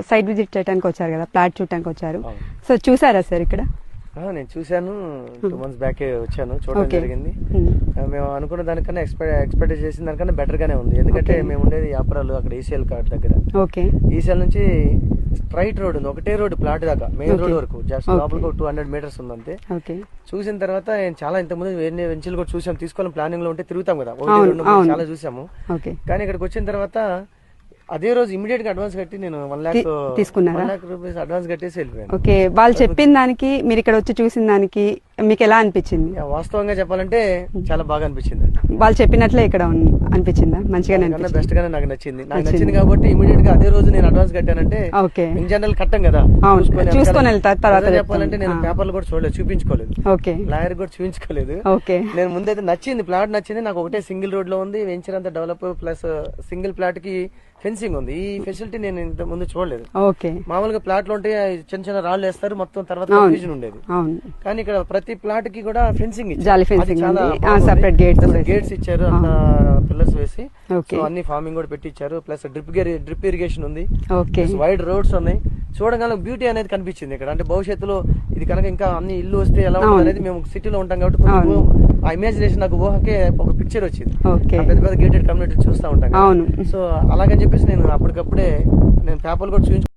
Site visit చేయడానికి వచ్చారు కదా, ప్లాట్ చూడటానికి వచ్చారు. సో చూసారా సార్ ఇక్కడ? నేను చూశాను, 2 months బ్యాక్ వచ్చాను, చూడడం జరిగింది. మేము అనుకున్న దానికన్నా ఎక్స్పెక్ట్ చేసిన దానికన్నా బెటర్ గానే ఉంది. ఎందుకంటే మేము ఉండేది యాపరాలు, అక్కడ ఈసీఎల్ కార్డ్ దగ్గర. ఈసీఎల్ నుంచి స్ట్రైట్ రోడ్ ఉంది, ఒకటే రోడ్ ప్లాట్ దాకా, మెయిన్ రోడ్ వరకు జస్ట్ లోపలికి 200 meters ఉంది అంతే. చూసిన తర్వాత చాలా ఇంతకుముందు వేరే వెంచర్లు కూడా చూసాం, తీసుకోవాలని ప్లానింగ్ లో ఉంటే తిరుగుతాం కదా, 1-2 చాలా చూసాము. కానీ ఇక్కడికి వచ్చిన తర్వాత అదే రోజు ఇమీడియట్ గా అడ్వాన్స్ కట్టి నేను 1 lakh తీసుకున్నాను, 1 lakh rupees అడ్వాన్స్ కట్టేసి వెళ్ళిపోయాను. ఓకే, వాళ్ళు చెప్పిన దానికి మీరు ఇక్కడ వచ్చి చూసిన దానికి మీకు ఎలా అనిపించింది? వాస్తవంగా చెప్పాలంటే చాలా బాగా అనిపించింది. వాళ్ళు చెప్పినట్లే ఇక్కడ అనిపించిందా? మంచిగానే బెస్ట్ గానే నాకు నచ్చింది. నాకు నచ్చింది కాబట్టి ఇమీడియట్ గా అదే రోజు నేను అడ్వాన్స్ కట్టానంటే, ఇన్ జనరల్ కట్టం కదా, చూసుకొని వెళ్తారు. తర్వాత చెప్పాలంటే నేను పేపర్లు కూడా చూడలేదు, చూపించుకోలేదు, లాయర్ కూడా చూపించుకోలేదు. నేను ముందైతే నచ్చింది, ప్లాట్ నచ్చింది నాకు. ఒకటే సింగిల్ రోడ్ లో ఉంది, వెంచర్ అంతా డెవలప్, ప్లస్ సింగిల్ ప్లాట్ కి ఫెన్సింగ్ ఉంది. ఈ ఫెసిలిటీ నేను ఇంత ముందు చూడలేదు. మామూలుగా ప్లాట్ లో ఉంటే చిన్న చిన్న రాళ్ళు వేస్తారు మొత్తం, తర్వాత కన్ఫ్యూజన్ ఉండేది. కానీ ఇక్కడ ప్రతి ప్లాట్ కి కూడా ఫెన్సింగ్ గేట్స్ ఇచ్చారు, అట్లా పిల్లర్స్ వేసి అన్ని ఫార్మింగ్ కూడా పెట్టించారు. ప్లస్ డ్రిప్ ఇరిగేషన్ ఉంది, వైడ్ రోడ్స్ ఉన్నాయి. చూడగానే బ్యూటీ అనేది కనిపించింది ఇక్కడ. అంటే భవిష్యత్తులో ఇది కనుక ఇంకా అన్ని ఇల్లు వస్తే ఎలా ఉంటుంది అనేది, మేము సిటీలో ఉంటాం కాబట్టి ఆ ఇమాజినేషన్, నాకు ఊహకే ఒక పిక్చర్ వచ్చింది. పెద్ద పెద్ద గేటెడ్ కమ్యూనిటీ చూస్తూ ఉంటాం. సో అలాగని చెప్పేసి నేను అప్పటికప్పుడే నేను పేపర్లు కూడా చూపించు